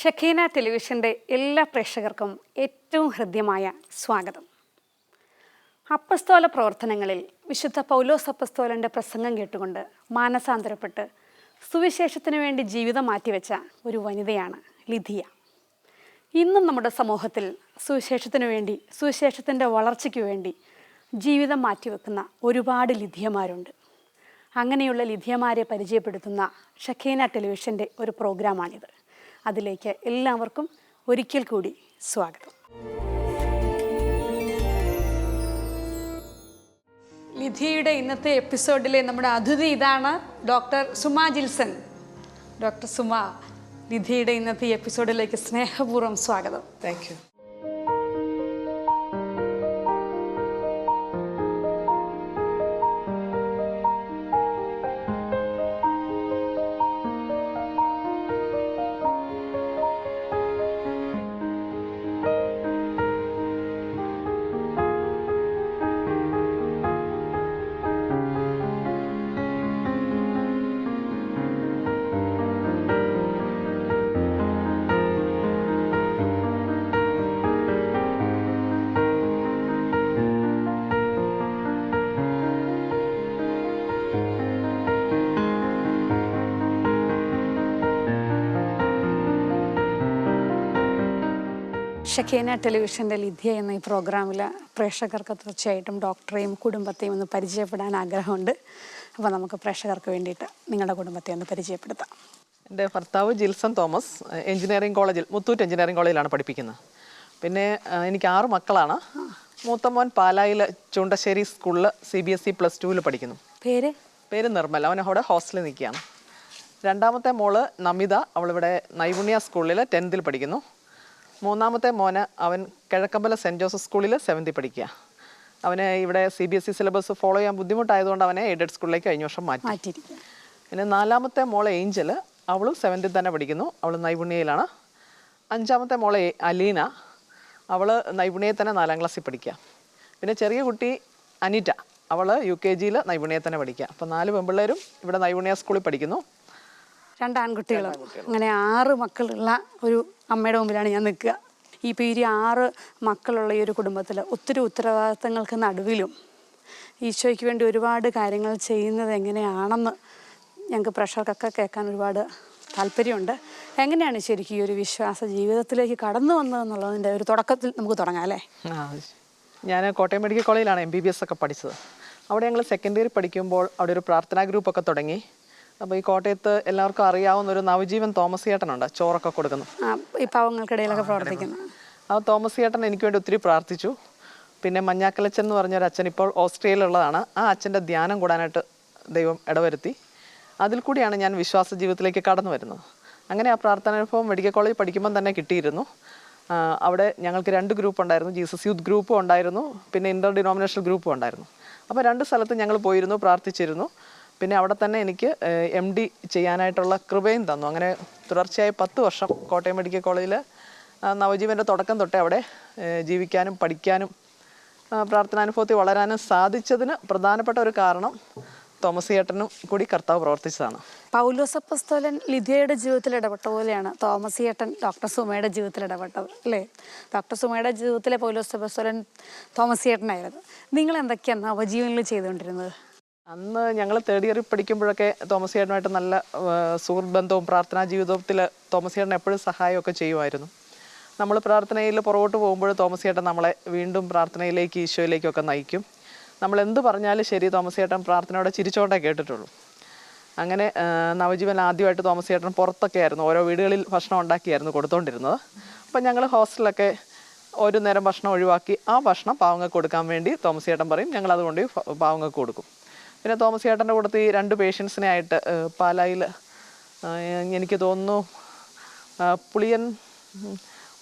Shekinah ടെലിവിഷൻ്റെ എല്ലാ പ്രേക്ഷകർക്കും ഏറ്റവും ഹൃദ്യമായ സ്വാഗതം. അപ്പസ്തോല പ്രവർത്തനങ്ങളിൽ വിശുദ്ധ പൗലോസ് അപ്പസ്തോലൻ്റെ പ്രസംഗം കേട്ടുകൊണ്ട് മാനസാന്തരപ്പെട്ട് സുവിശേഷത്തിനു വേണ്ടി ജീവിതം മാറ്റിവെച്ച ഒരു വനിതയാണ് ലിധിയ. ഇന്നും നമ്മുടെ സമൂഹത്തിൽ സുവിശേഷത്തിനു വേണ്ടി, സുവിശേഷത്തിൻ്റെ വളർച്ചയ്ക്ക് വേണ്ടി ജീവിതം മാറ്റിവെക്കുന്ന ഒരുപാട് ലിധിയമാരുണ്ട്. അങ്ങനെയുള്ള ലിധിയമാരെ പരിചയപ്പെടുത്തുന്ന ഷക്കീന ടെലിവിഷൻ്റെ ഒരു പ്രോഗ്രാമാണിത്. അതിലേക്ക് എല്ലാവർക്കും ഒരിക്കൽ കൂടി സ്വാഗതം. ലിധിയുടെ ഇന്നത്തെ എപ്പിസോഡിലെ നമ്മുടെ അതിഥി ഇതാണ്, ഡോക്ടർ സുമ ജിൽസൺ. ഡോക്ടർ സുമ, ലിധിയുടെ ഇന്നത്തെ എപ്പിസോഡിലേക്ക് സ്നേഹപൂർവ്വം സ്വാഗതം. Thank you. ഷക്കീന ടെലിവിഷൻ്റെ ലിധിയ എന്ന ഈ പ്രോഗ്രാമിൽ പ്രേക്ഷകർക്ക് തീർച്ചയായിട്ടും ഡോക്ടറെയും കുടുംബത്തെയും ഒന്ന് പരിചയപ്പെടാൻ ആഗ്രഹമുണ്ട്. അപ്പോൾ നമുക്ക് പ്രേക്ഷകർക്ക് വേണ്ടിയിട്ട് നിങ്ങളുടെ കുടുംബത്തെ ഒന്ന് പരിചയപ്പെടുത്താം. എൻ്റെ ഭർത്താവ് ജിൽസൺ തോമസ് എഞ്ചിനീയറിംഗ് കോളേജിൽ, മുത്തൂറ്റ് എഞ്ചിനീയറിംഗ് കോളേജിലാണ് പഠിപ്പിക്കുന്നത്. പിന്നെ എനിക്ക് 6 മക്കളാണ്. മൂത്ത മോൻ പാലായിൽ ചൂണ്ടശ്ശേരി സ്കൂളിൽ CBSE +2 പഠിക്കുന്നു. പേര് നിർമ്മല. അവൻ അവിടെ ഹോസ്റ്റലിൽ നിൽക്കുകയാണ്. രണ്ടാമത്തെ മോള് നമിത, അവളിവിടെ നൈപുണ്യ സ്കൂളിൽ 10th പഠിക്കുന്നു. മൂന്നാമത്തെ മോന് അവൻ കിഴക്കമ്പല സെൻറ്റ് ജോസഫ് സ്കൂളിൽ 7th പഠിക്കുക. അവന് ഇവിടെ CBSE സിലബസ് ഫോളോ ചെയ്യാൻ ബുദ്ധിമുട്ടായതുകൊണ്ട് അവനെ എയ്ഡഡ് സ്കൂളിലേക്ക് കഴിഞ്ഞ വർഷം മാറ്റി. പിന്നെ 4ാമത്തെ മോളെ ഏഞ്ചൽ, അവളും 7th തന്നെ പഠിക്കുന്നു. അവൾ നൈപുണ്യയിലാണ്. 5ാമത്തെ മോളെ അലീന, അവൾ നൈപുണ്യയിൽ തന്നെ 4ാം ക്ലാസ്സിൽ പഠിക്കുക. പിന്നെ ചെറിയ കുട്ടി അനിറ്റ, അവൾ UKG നൈപുണ്യയിൽ തന്നെ പഠിക്കുക. അപ്പോൾ 4 പെൺപിള്ളേരും ഇവിടെ നൈപുണ്യ സ്കൂളിൽ പഠിക്കുന്നു. 2 ആൺകുട്ടികളും. അങ്ങനെ 6 മക്കളുള്ള ഒരു അമ്മയുടെ മുമ്പിലാണ് ഞാൻ നിൽക്കുക. ഈ 6 മക്കളുള്ള ഈ ഒരു കുടുംബത്തിൽ ഒത്തിരി ഉത്തരവാദിത്തങ്ങൾക്ക് നടുവിലും ഈശോയ്ക്ക് വേണ്ടി ഒരുപാട് കാര്യങ്ങൾ ചെയ്യുന്നത് എങ്ങനെയാണെന്ന് ഞങ്ങൾക്ക് പ്രേക്ഷകർക്കൊക്കെ കേൾക്കാൻ ഒരുപാട് താല്പര്യമുണ്ട്. എങ്ങനെയാണ് ശരിക്കും ഈ ഒരു വിശ്വാസ ജീവിതത്തിലേക്ക് കടന്നു വന്നതെന്നുള്ളതിൻ്റെ ഒരു തുടക്കത്തിൽ നമുക്ക് തുടങ്ങാം അല്ലേ? ഞാൻ കോട്ടയം മെഡിക്കൽ കോളേജിലാണ് MBBS ഒക്കെ പഠിച്ചത്. അവിടെ ഞങ്ങൾ സെക്കൻഡ് ഇയർ പഠിക്കുമ്പോൾ അവിടെ ഒരു പ്രാർത്ഥനാ ഗ്രൂപ്പൊക്കെ തുടങ്ങി. അപ്പോൾ ഈ കോട്ടയത്ത് എല്ലാവർക്കും അറിയാവുന്ന ഒരു നവജീവൻ തോമസ് ചേട്ടനുണ്ട്, ചോറൊക്കെ കൊടുക്കുന്നു, ഈ പാവങ്ങൾക്കിടയിലൊക്കെ പ്രവർത്തിക്കുന്നു. ആ തോമസ് ചേട്ടൻ എനിക്ക് വേണ്ടി ഒത്തിരി പ്രാർത്ഥിച്ചു. പിന്നെ മഞ്ഞാക്കലച്ചൻ എന്ന് പറഞ്ഞൊരു അച്ഛൻ ഇപ്പോൾ ഓസ്ട്രേലിയയിലുള്ളതാണ്. ആ അച്ഛൻ്റെ ധ്യാനം കൂടാനായിട്ട് ദൈവം ഇടവരുത്തി. അതിൽ കൂടിയാണ് ഞാൻ വിശ്വാസ ജീവിതത്തിലേക്ക് കടന്നു വരുന്നത്. അങ്ങനെ ആ പ്രാർത്ഥനാനുഭവം മെഡിക്കൽ കോളേജ് പഠിക്കുമ്പം തന്നെ കിട്ടിയിരുന്നു. അവിടെ ഞങ്ങൾക്ക് 2 ഗ്രൂപ്പ് ഉണ്ടായിരുന്നു. ജീസസ് യൂത്ത് ഗ്രൂപ്പും ഉണ്ടായിരുന്നു, പിന്നെ ഇൻ്റർ ഡിനോമിനേഷണൽ ഗ്രൂപ്പും ഉണ്ടായിരുന്നു. അപ്പോൾ 2 സ്ഥലത്ത് ഞങ്ങൾ പോയിരുന്നു, പ്രാർത്ഥിച്ചിരുന്നു. പിന്നെ അവിടെ തന്നെ എനിക്ക് MD ചെയ്യാനായിട്ടുള്ള കൃപയും തന്നു. അങ്ങനെ തുടർച്ചയായി 10 വർഷം കോട്ടയം മെഡിക്കൽ കോളേജിൽ നവജീവൻ്റെ തുടക്കം തൊട്ടേ അവിടെ ജീവിക്കാനും പഠിക്കാനും പ്രാർത്ഥനാനുഭവത്തിൽ വളരാനും സാധിച്ചതിന് പ്രധാനപ്പെട്ട ഒരു കാരണം തോമസ് ചേട്ടനും കൂടി കർത്താവ് പ്രവർത്തിച്ചതാണ്. പൗലോസ് അപ്പസ്തോലൻ ലിധിയയുടെ ജീവിതത്തിൽ ഇടപെട്ട പോലെയാണ് തോമസ് ചേട്ടൻ ഡോക്ടർ സുമയുടെ ജീവിതത്തിൽ ഇടപെട്ടത് അല്ലേ? ഡോക്ടർ സുമയുടെ ജീവിതത്തിലെ പൗലോസ് അപ്പസ്തോലൻ തോമസ് ചേട്ടനായിരുന്നു. നിങ്ങൾ എന്തൊക്കെയാണ് നവജീവനിൽ ചെയ്തുകൊണ്ടിരുന്നത്? അന്ന് ഞങ്ങൾ 3rd ഇയറിൽ പഠിക്കുമ്പോഴൊക്കെ തോമസ് ചേട്ടനുമായിട്ട് നല്ല സുഹൃത്ത് ബന്ധവും പ്രാർത്ഥനാ ജീവിതത്തിൽ തോമസ് ചേട്ടൻ എപ്പോഴും സഹായമൊക്കെ ചെയ്യുമായിരുന്നു. നമ്മൾ പ്രാർത്ഥനയിൽ പുറകോട്ട് പോകുമ്പോൾ തോമസ് ചേട്ടൻ നമ്മളെ വീണ്ടും പ്രാർത്ഥനയിലേക്ക്, ഈശോയിലേക്കൊക്കെ നയിക്കും. നമ്മൾ എന്ത് പറഞ്ഞാലും ശരി, തോമസ് ചേട്ടൻ പ്രാർത്ഥനയോടെ ചിരിച്ചോണ്ടേ കേട്ടിട്ടുള്ളൂ. അങ്ങനെ നവജീവൻ ആദ്യമായിട്ട് തോമസ് ചേട്ടൻ പുറത്തൊക്കെ ആയിരുന്നു, ഓരോ വീടുകളിൽ ഭക്ഷണം ഉണ്ടാക്കിയായിരുന്നു കൊടുത്തുകൊണ്ടിരുന്നത്. അപ്പം ഞങ്ങൾ ഹോസ്റ്റലിലൊക്കെ ഒരു നേരം ഭക്ഷണം ഒഴിവാക്കി ആ ഭക്ഷണം പാവങ്ങൾക്ക് കൊടുക്കാൻ വേണ്ടി തോമസ് ചേട്ടൻ പറയും, ഞങ്ങൾ അതുകൊണ്ട് പാവങ്ങൾക്ക് കൊടുക്കും. പിന്നെ തോമസ് ചേട്ടൻ്റെ കൂടത്തിൽ 2 പേഷ്യൻസിനെ ആയിട്ട് പാലായിൽ, എനിക്ക് തോന്നുന്നു പുളിയൻ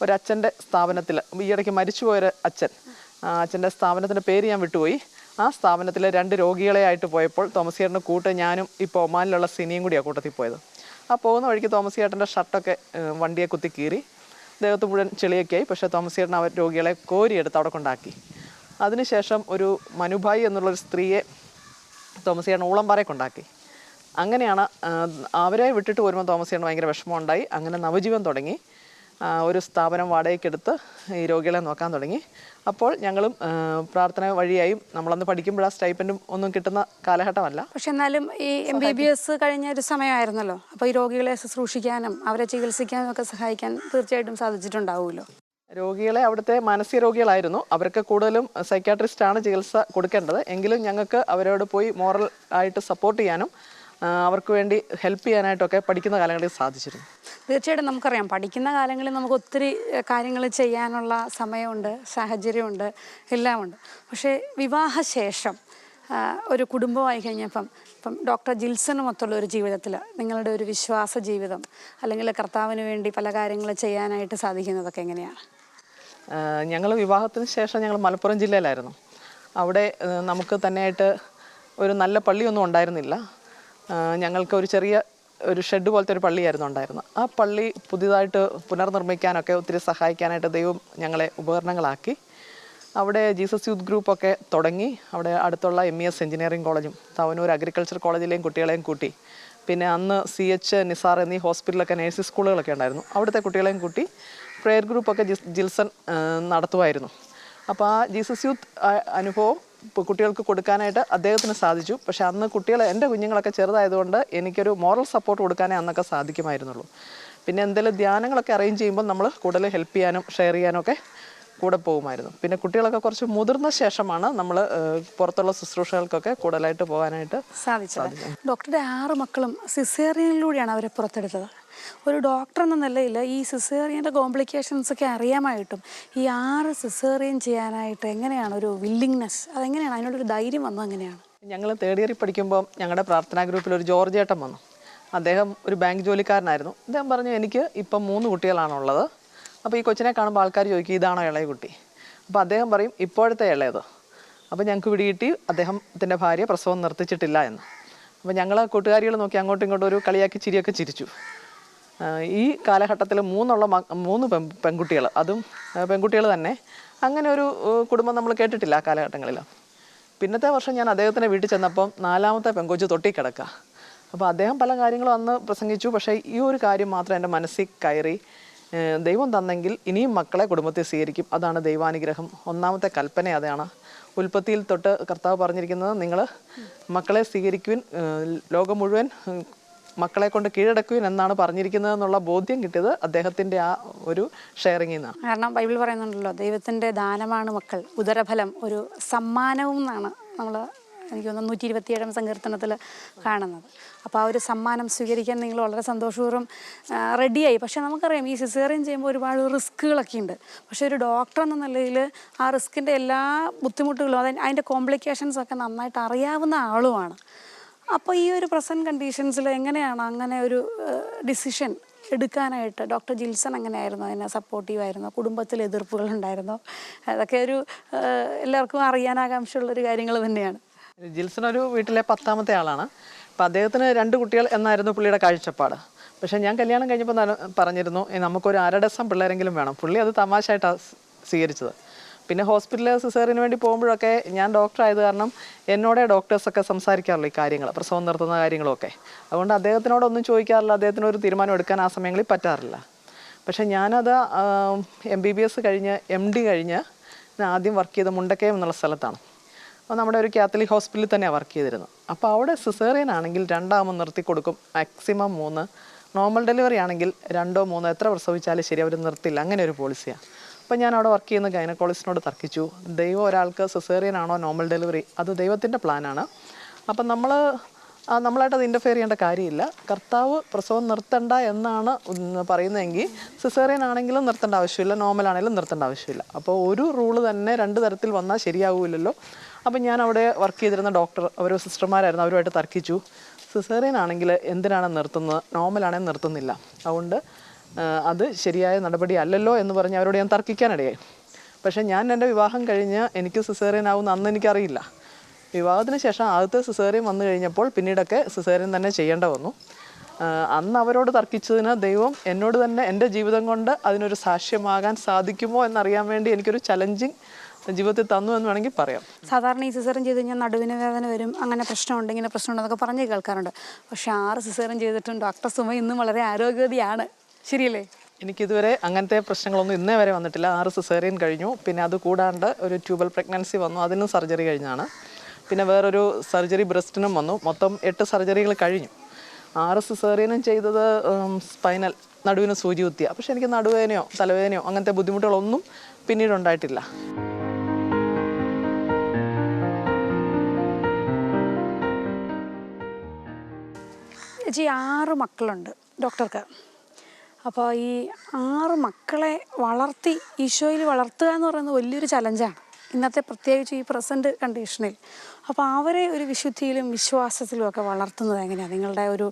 ഒരച്ഛൻ്റെ സ്ഥാപനത്തിൽ, ഈയിടയ്ക്ക് മരിച്ചുപോയൊരു അച്ഛൻ്റെ സ്ഥാപനത്തിൻ്റെ പേര് ഞാൻ വിട്ടുപോയി. ആ സ്ഥാപനത്തിൽ 2 രോഗികളെ ആയിട്ട് പോയപ്പോൾ തോമസ് ചേട്ടൻ്റെ കൂട്ട് ഞാനും ഇപ്പോൾ ഒമാനിലുള്ള സിനിയും കൂടിയാണ് കൂട്ടത്തിൽ പോയത്. ആ പോകുന്ന വഴിക്ക് തോമസ് ചേട്ടൻ്റെ ഷർട്ടൊക്കെ വണ്ടിയെ കുത്തി കീറി, ദേഹത്ത് മുഴുവൻ ചെളിയൊക്കെ ആയി. പക്ഷേ തോമസ് ചേട്ടൻ അവർ രോഗികളെ കോരിയെടുത്ത് അവിടെ കൊണ്ടാക്കി. അതിനുശേഷം ഒരു മനുഭായി എന്നുള്ളൊരു സ്ത്രീയെ തോമസ് ചേട്ടൻ ഊളംപാറയെ കൊണ്ടാക്കി. അങ്ങനെയാണ് അവരെ വിട്ടിട്ട് വരുമ്പോൾ തോമസ് ചേട്ടൻ ഭയങ്കര വിഷമമുണ്ടായി. അങ്ങനെ നവജീവൻ തുടങ്ങി. ഒരു സ്ഥാപനം വാടകയ്ക്കെടുത്ത് ഈ രോഗികളെ നോക്കാൻ തുടങ്ങി. അപ്പോൾ ഞങ്ങളും പ്രാർത്ഥന വഴിയായും നമ്മളന്ന് പഠിക്കുമ്പോൾ ആ സ്റ്റൈപ്പൻറ്റും ഒന്നും കിട്ടുന്ന കാലഘട്ടമല്ല. പക്ഷെ എന്നാലും ഈ MBBS കഴിഞ്ഞ ഒരു സമയമായിരുന്നല്ലോ. അപ്പോൾ ഈ രോഗികളെ ശുശ്രൂഷിക്കാനും അവരെ ചികിത്സിക്കാനും ഒക്കെ സഹായിക്കാൻ തീർച്ചയായിട്ടും സാധിച്ചിട്ടുണ്ടാവുമല്ലോ. രോഗികളെ അവിടുത്തെ മാനസിക രോഗികളായിരുന്നു, അവർക്ക് കൂടുതലും സൈക്യാട്രിസ്റ്റാണ് ചികിത്സ കൊടുക്കേണ്ടത്. എങ്കിലും ഞങ്ങൾക്ക് അവരോട് പോയി മോറൽ ആയിട്ട് സപ്പോർട്ട് ചെയ്യാനും അവർക്ക് വേണ്ടി ഹെൽപ്പ് ചെയ്യാനായിട്ടൊക്കെ പഠിക്കുന്ന കാലങ്ങളിൽ സാധിച്ചിരുന്നു. തീർച്ചയായിട്ടും നമുക്കറിയാം, പഠിക്കുന്ന കാലങ്ങളിൽ നമുക്ക് ഒത്തിരി കാര്യങ്ങൾ ചെയ്യാനുള്ള സമയമുണ്ട്, സാഹചര്യമുണ്ട്, എല്ലാമുണ്ട്. പക്ഷേ വിവാഹശേഷം ഒരു കുടുംബമായി കഴിഞ്ഞപ്പം ഇപ്പം ഡോക്ടർ ജിൽസനുമൊത്തുള്ള ഒരു ജീവിതത്തിൽ നിങ്ങളുടെ ഒരു വിശ്വാസ ജീവിതം അല്ലെങ്കിൽ കർത്താവിന് വേണ്ടി പല കാര്യങ്ങൾ ചെയ്യാനായിട്ട് സാധിക്കുന്നതൊക്കെ എങ്ങനെയാണ്? ഞങ്ങൾ വിവാഹത്തിന് ശേഷം ഞങ്ങൾ മലപ്പുറം ജില്ലയിലായിരുന്നു. അവിടെ നമുക്ക് തന്നെയായിട്ട് ഒരു നല്ല പള്ളിയൊന്നും ഉണ്ടായിരുന്നില്ല. ഞങ്ങൾക്ക് ഒരു ചെറിയ ഒരു ഷെഡ് പോലത്തെ ഒരു പള്ളിയായിരുന്നു ഉണ്ടായിരുന്നത്. ആ പള്ളി പുതിയതായിട്ട് പുനർനിർമ്മിക്കാനൊക്കെ ഒത്തിരി സഹായിക്കാനായിട്ട് ദൈവം ഞങ്ങളെ ഉപകരണങ്ങളാക്കി. അവിടെ ജീസസ് യൂത്ത് ഗ്രൂപ്പൊക്കെ തുടങ്ങി. അവിടെ അടുത്തുള്ള MES എഞ്ചിനീയറിംഗ് കോളേജും തവനൂർ അഗ്രികൾച്ചർ കോളേജിലെയും കുട്ടികളെയും കൂട്ടി, പിന്നെ അന്ന് CH നിസാർ എന്നീ ഹോസ്പിറ്റലൊക്കെ നേഴ്സിംഗ് സ്കൂളുകളൊക്കെ ഉണ്ടായിരുന്നു, അവിടുത്തെ കുട്ടികളെയും കൂട്ടി പ്രെയർ ഗ്രൂപ്പൊക്കെ ജിൽസൺ നടത്തുമായിരുന്നു. അപ്പോൾ ആ ജീസസ് യൂത്ത് അനുഭവം കുട്ടികൾക്ക് കൊടുക്കാനായിട്ട് അദ്ദേഹത്തിന് സാധിച്ചു. പക്ഷെ അന്ന് എൻ്റെ കുഞ്ഞുങ്ങളൊക്കെ ചെറുതായതുകൊണ്ട് എനിക്കൊരു മോറൽ സപ്പോർട്ട് കൊടുക്കാനേ അന്നൊക്കെ സാധിക്കുമായിരുന്നുള്ളൂ. പിന്നെ എന്തെങ്കിലും ധ്യാനങ്ങളൊക്കെ അറേഞ്ച് ചെയ്യുമ്പോൾ നമ്മൾ കൂടുതൽ ഹെൽപ്പ് ചെയ്യാനും ഷെയർ ചെയ്യാനും ഒക്കെ കൂടെ പോകുമായിരുന്നു. പിന്നെ കുട്ടികളൊക്കെ കുറച്ച് മുതിർന്ന ശേഷമാണ് നമ്മൾ പുറത്തുള്ള ശുശ്രൂഷകൾക്കൊക്കെ കൂടുതലായിട്ട് പോകാനായിട്ട് സാധിച്ചത്. ഡോക്ടറുടെ 6 മക്കളും സിസേറിയനിലൂടെയാണ് അവരെ പുറത്തെടുത്തത്. ഒരു ഡോക്ടർ എന്ന നിലയിൽ ഈ സിസേറിയൻ്റെ കോംപ്ലിക്കേഷൻസ് ഒക്കെ അറിയാമായിട്ടും ഈ 6 സിസേറിയൻ ചെയ്യാനായിട്ട് എങ്ങനെയാണ് ഒരു വില്ലിങ്നെസ്, അതെങ്ങനെയാണ്, അതിനോടൊരു ധൈര്യം വന്നത് എങ്ങനെയാണ്? ഞങ്ങൾ തേർഡ് ഇയറിൽ പഠിക്കുമ്പോൾ ഞങ്ങളുടെ പ്രാർത്ഥനാ ഗ്രൂപ്പിൽ ഒരു ജോർജ് ഏട്ടൻ വന്നു. അദ്ദേഹം ഒരു ബാങ്ക് ജോലിക്കാരനായിരുന്നു. അദ്ദേഹം പറഞ്ഞു, എനിക്ക് ഇപ്പം 3 കുട്ടികളാണുള്ളത്. അപ്പോൾ ഈ കൊച്ചിനെ കാണുമ്പോൾ ആൾക്കാർ ചോദിക്കും, ഇതാണോ ഇളയ കുട്ടി? അപ്പോൾ അദ്ദേഹം പറയും, ഇപ്പോഴത്തെ ഇളയത്. അപ്പോൾ ഞങ്ങൾക്ക് പിടികിട്ടി അദ്ദേഹത്തിൻ്റെ ഭാര്യ പ്രസവം നിർത്തിച്ചിട്ടില്ല എന്ന്. അപ്പോൾ ഞങ്ങൾ കൂട്ടുകാരികൾ നോക്കി അങ്ങോട്ടും ഇങ്ങോട്ടും ഒരു കളിയാക്കി ചിരിയൊക്കെ ചിരിച്ചു. ഈ കാലഘട്ടത്തിൽ 3 പെൺകുട്ടികൾ, അതും പെൺകുട്ടികൾ തന്നെ, അങ്ങനെ ഒരു കുടുംബം നമ്മൾ കേട്ടിട്ടില്ല ആ കാലഘട്ടങ്ങളിൽ. പിന്നത്തെ വർഷം ഞാൻ അദ്ദേഹത്തിൻ്റെ വീട്ടിൽ ചെന്നപ്പം 4ാമത്തെ പെൺകൊച്ച് തൊട്ടി കിടക്കുക. അപ്പോൾ അദ്ദേഹം പല കാര്യങ്ങളും അന്ന് പ്രസംഗിച്ചു. പക്ഷേ ഈ ഒരു കാര്യം മാത്രം എൻ്റെ മനസ്സിൽ കയറി, ദൈവം തന്നെങ്കിൽ ഇനിയും മക്കളെ കുടുംബത്തിൽ സ്വീകരിക്കും, അതാണ് ദൈവാനുഗ്രഹം. 1ാമത്തെ കൽപ്പന അതാണ്. ഉൽപ്പത്തിയിൽ തൊട്ട് കർത്താവ് പറഞ്ഞിരിക്കുന്നത്, നിങ്ങൾ മക്കളെ സ്വീകരിക്കുവിൻ, ലോകം മുഴുവൻ മക്കളെ കൊണ്ട് കീഴടക്കുവിൻ എന്നാണ് പറഞ്ഞിരിക്കുന്നത് എന്നുള്ള ബോധ്യം കിട്ടിയത് അദ്ദേഹത്തിൻ്റെ ആ ഒരു ഷെയറിങ്ങിൽ നിന്നാണ്. കാരണം ബൈബിൾ പറയുന്നുണ്ടല്ലോ, ദൈവത്തിൻ്റെ ദാനമാണ് മക്കൾ, ഉദരഫലം ഒരു സമ്മാനവും എന്നാണ് നമ്മൾ എനിക്ക് തോന്നുന്നു 127 സങ്കീർത്തനത്തിൽ കാണുന്നത്. അപ്പോൾ ആ ഒരു സമ്മാനം സ്വീകരിക്കാൻ നിങ്ങൾ വളരെ സന്തോഷപൂർവ്വം റെഡിയായി. പക്ഷേ നമുക്കറിയാം, ഈ സിസേറിയൻ ചെയ്യുമ്പോൾ ഒരുപാട് റിസ്ക്കുകളൊക്കെ ഉണ്ട്. പക്ഷേ ഒരു ഡോക്ടർ എന്ന നിലയിൽ ആ റിസ്കിൻ്റെ എല്ലാ ബുദ്ധിമുട്ടുകളും അതിൻ്റെ കോംപ്ലിക്കേഷൻസൊക്കെ നന്നായിട്ട് അറിയാവുന്ന ആളുമാണ്. അപ്പോൾ ഈ ഒരു പ്രസൻറ്റ് കണ്ടീഷൻസിൽ എങ്ങനെയാണ് അങ്ങനെ ഒരു ഡിസിഷൻ എടുക്കാനായിട്ട് ഡോക്ടർ ജിൽസൺ എങ്ങനെയായിരുന്നു? അതിനെ സപ്പോർട്ടീവായിരുന്നോ? കുടുംബത്തിൽ എതിർപ്പുകൾ ഉണ്ടായിരുന്നോ? അതൊക്കെ ഒരു എല്ലാവർക്കും അറിയാൻ ആകാംക്ഷയുള്ളൊരു കാര്യങ്ങൾ തന്നെയാണ്. ജിൽസൺ ഒരു വീട്ടിലെ 10ാമത്തെ ആളാണ്. അപ്പം അദ്ദേഹത്തിന് 2 കുട്ടികൾ എന്നായിരുന്നു പുള്ളിയുടെ കാഴ്ചപ്പാട്. പക്ഷേ ഞാൻ കല്യാണം കഴിഞ്ഞപ്പോൾ പറഞ്ഞിരുന്നു, നമുക്കൊരു 1/2 ഡസൻ പിള്ളേരെങ്കിലും വേണം. പുള്ളി അത് തമാശയായിട്ടാണ് സ്വീകരിച്ചത്. പിന്നെ ഹോസ്പിറ്റലിൽ സിസേറിന് വേണ്ടി പോകുമ്പോഴൊക്കെ ഞാൻ ഡോക്ടർ ആയത് കാരണം എന്നോടെ ഡോക്ടേഴ്സൊക്കെ സംസാരിക്കാറുള്ളൂ ഈ കാര്യങ്ങൾ, പ്രസവം നിർത്തുന്ന കാര്യങ്ങളൊക്കെ. അതുകൊണ്ട് അദ്ദേഹത്തിനോടൊന്നും ചോദിക്കാറില്ല, അദ്ദേഹത്തിനൊരു തീരുമാനം എടുക്കാൻ ആ സമയങ്ങളിൽ പറ്റാറില്ല. പക്ഷേ ഞാനത് MBBS കഴിഞ്ഞ് MD കഴിഞ്ഞ് ആദ്യം വർക്ക് ചെയ്ത മുണ്ടക്കയം എന്നുള്ള സ്ഥലത്താണ്. അപ്പോൾ നമ്മുടെ ഒരു കാത്തലിക് ഹോസ്പിറ്റലിൽ തന്നെയാണ് വർക്ക് ചെയ്തിരുന്നത്. അപ്പോൾ അവിടെ സിസേറിയൻ ആണെങ്കിൽ 2 നിർത്തി കൊടുക്കും, മാക്സിമം 3. നോർമൽ ഡെലിവറി ആണെങ്കിൽ 2 3 എത്ര പ്രസവിച്ചാലും ശരി, അവർ നിർത്തില്ല, അങ്ങനെ ഒരു പോളിസിയാണ്. അപ്പോൾ ഞാൻ അവിടെ വർക്ക് ചെയ്യുന്ന ഗൈനക്കോളജിസ്റ്റിനോട് തർക്കിച്ചു, ദൈവം ഒരാൾക്ക് സിസേറിയൻ ആണോ നോർമൽ ഡെലിവറി, അത് ദൈവത്തിൻ്റെ പ്ലാനാണ്. അപ്പം നമ്മളായിട്ടത് ഇൻ്റർഫെയർ ചെയ്യേണ്ട കാര്യമില്ല. കർത്താവ് പ്രസവം നിർത്തണ്ട എന്നാണ് പറയുന്നതെങ്കിൽ സിസേറിയൻ ആണെങ്കിലും നിർത്തേണ്ട ആവശ്യമില്ല, നോർമൽ ആണെങ്കിലും നിർത്തേണ്ട ആവശ്യമില്ല. അപ്പോൾ ഒരു റൂള് തന്നെ 2 തരത്തിൽ വന്നാൽ ശരിയാവില്ലല്ലോ. അപ്പം ഞാൻ അവിടെ വർക്ക് ചെയ്തിരുന്ന ഡോക്ടർ, അവർ സിസ്റ്റർമാരായിരുന്നു, അവരുമായിട്ട് തർക്കിച്ചു. സിസേറിയൻ ആണെങ്കിൽ എന്തിനാണ് നിർത്തുന്നത്, നോർമലാണെങ്കിൽ നിർത്തുന്നില്ല, അതുകൊണ്ട് അത് ശരിയായ നടപടി അല്ലല്ലോ എന്ന് പറഞ്ഞ് അവരോട് ഞാൻ തർക്കിക്കാനിടയായി. പക്ഷേ ഞാൻ എൻ്റെ വിവാഹം കഴിഞ്ഞ് എനിക്ക് സിസേറിയൻ ആവുമെന്ന് അന്ന് എനിക്കറിയില്ല. വിവാഹത്തിന് ശേഷം ആദ്യത്തെ സിസേറിയൻ വന്നു കഴിഞ്ഞപ്പോൾ പിന്നീടൊക്കെ സിസേറിയൻ തന്നെ ചെയ്യേണ്ട വന്നു. അന്ന് അവരോട് തർക്കിച്ചതിന് ദൈവം എന്നോട് തന്നെ എൻ്റെ ജീവിതം കൊണ്ട് അതിനൊരു സാക്ഷ്യമാകാൻ സാധിക്കുമോ എന്നറിയാൻ വേണ്ടി എനിക്കൊരു ചലഞ്ചിങ് ജീവിതത്തിൽ തന്നു എന്ന് വേണമെങ്കിൽ പറയാം. സാധാരണ ഈ സിസേറിയൻ ചെയ്ത് കഴിഞ്ഞാൽ നടുവിന് വേദന വരും, അങ്ങനെ പ്രശ്നമുണ്ട്, ഇങ്ങനെ പ്രശ്നമുണ്ടെന്നൊക്കെ പറഞ്ഞ് കേൾക്കാറുണ്ട്. പക്ഷേ 6 സിസേറിയൻ ചെയ്തിട്ടും ഡോക്ടർ സുമ ഇന്നും വളരെ ആരോഗ്യവതിയാണ്, ശരിയല്ലേ? എനിക്കിതുവരെ അങ്ങനത്തെ പ്രശ്നങ്ങളൊന്നും ഇന്നേ വരെ വന്നിട്ടില്ല. 6 സിസേറിയൻ കഴിഞ്ഞു. പിന്നെ അത് കൂടാണ്ട് ഒരു ട്യൂബൽ പ്രഗ്നൻസി വന്നു, അതിനും സർജറി കഴിഞ്ഞാണ്. പിന്നെ വേറൊരു സർജറി ബ്രസ്റ്റിനും വന്നു. മൊത്തം 8 സർജറികൾ കഴിഞ്ഞു. 6 സിസേറിയനും ചെയ്തത് സ്പൈനൽ, നടുവിന് സൂചി കുത്തിയ. പക്ഷെ എനിക്ക് നടുവേദനയോ തലവേദനയോ അങ്ങനത്തെ ബുദ്ധിമുട്ടുകളൊന്നും പിന്നീട് ഉണ്ടായിട്ടില്ല. ചേച്ചി 6 മക്കളുണ്ട് ഡോക്ടർക്ക്. അപ്പോൾ ഈ 6 മക്കളെ വളർത്തി ഈശോയിൽ വളർത്തുക എന്ന് പറയുന്നത് വലിയൊരു ചലഞ്ചാണ് ഇന്നത്തെ, പ്രത്യേകിച്ച് ഈ പ്രസൻറ്റ് കണ്ടീഷനിൽ. അപ്പോൾ അവരെ ഒരു വിശുദ്ധിയിലും വിശ്വാസത്തിലും ഒക്കെ വളർത്തുന്നത് എങ്ങനെയാണ്? നിങ്ങളുടെ ഒരു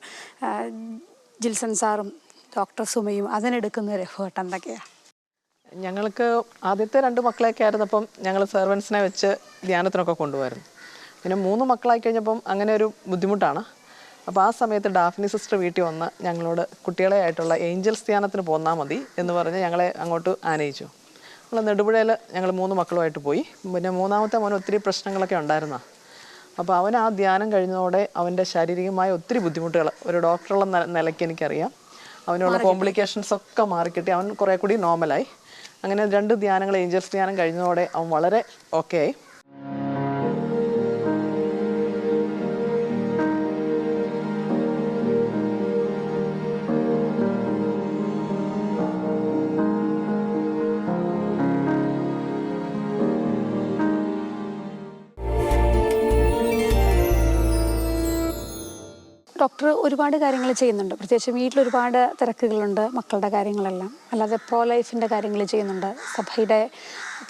ജിൽസൺ സാറും ഡോക്ടർ സുമയും അതിനെടുക്കുന്ന ഒരു എഫേർട്ട് എന്തൊക്കെയാണ്? ഞങ്ങൾക്ക് ആദ്യത്തെ 2 മക്കളൊക്കെ ആയിരുന്നപ്പം ഞങ്ങൾ സെർവൻസിനെ വെച്ച് ധ്യാനത്തിനൊക്കെ കൊണ്ടുപോയിരുന്നു. പിന്നെ 3 മക്കളായി കഴിഞ്ഞപ്പം അങ്ങനെ ഒരു ബുദ്ധിമുട്ടാണ്. അപ്പോൾ ആ സമയത്ത് ഡാഫ്നി സിസ്റ്റർ വീട്ടിൽ വന്ന് ഞങ്ങളോട് കുട്ടികളെ ആയിട്ടുള്ള ഏഞ്ചൽസ് ധ്യാനത്തിന് പോന്നാൽ മതി എന്ന് പറഞ്ഞ് ഞങ്ങളെ അങ്ങോട്ട് ആനയിച്ചു. നമ്മൾ നെടുപുഴയിൽ ഞങ്ങൾ 3 മക്കളുമായിട്ട് പോയി. പിന്നെ 3ാമത്തെ മോന് ഒത്തിരി പ്രശ്നങ്ങളൊക്കെ ഉണ്ടായിരുന്നു. അപ്പോൾ അവൻ ആ ധ്യാനം കഴിഞ്ഞതോടെ അവൻ്റെ ശാരീരികമായ ഒത്തിരി ബുദ്ധിമുട്ടുകൾ ഒരു ഡോക്ടറുള്ള നിലയ്ക്ക് എനിക്കറിയാം. അവനുള്ള കോംപ്ലിക്കേഷൻസ് ഒക്കെ മാറിക്കിട്ടി. അവൻ കുറേ കൂടി നോർമലായി. അങ്ങനെ 2 ധ്യാനങ്ങൾ ഏഞ്ചൽസ് ധ്യാനം കഴിഞ്ഞതോടെ അവൻ വളരെ ഓക്കെ ആയി. ഡോക്ടർ ഒരുപാട് കാര്യങ്ങൾ ചെയ്യുന്നുണ്ട്, പ്രത്യേകിച്ച് വീട്ടിൽ ഒരുപാട് തിരക്കുകളുണ്ട്, മക്കളുടെ കാര്യങ്ങളെല്ലാം. അല്ലാതെ പ്രോ ലൈഫിൻ്റെ കാര്യങ്ങൾ ചെയ്യുന്നുണ്ട്, സഭയുടെ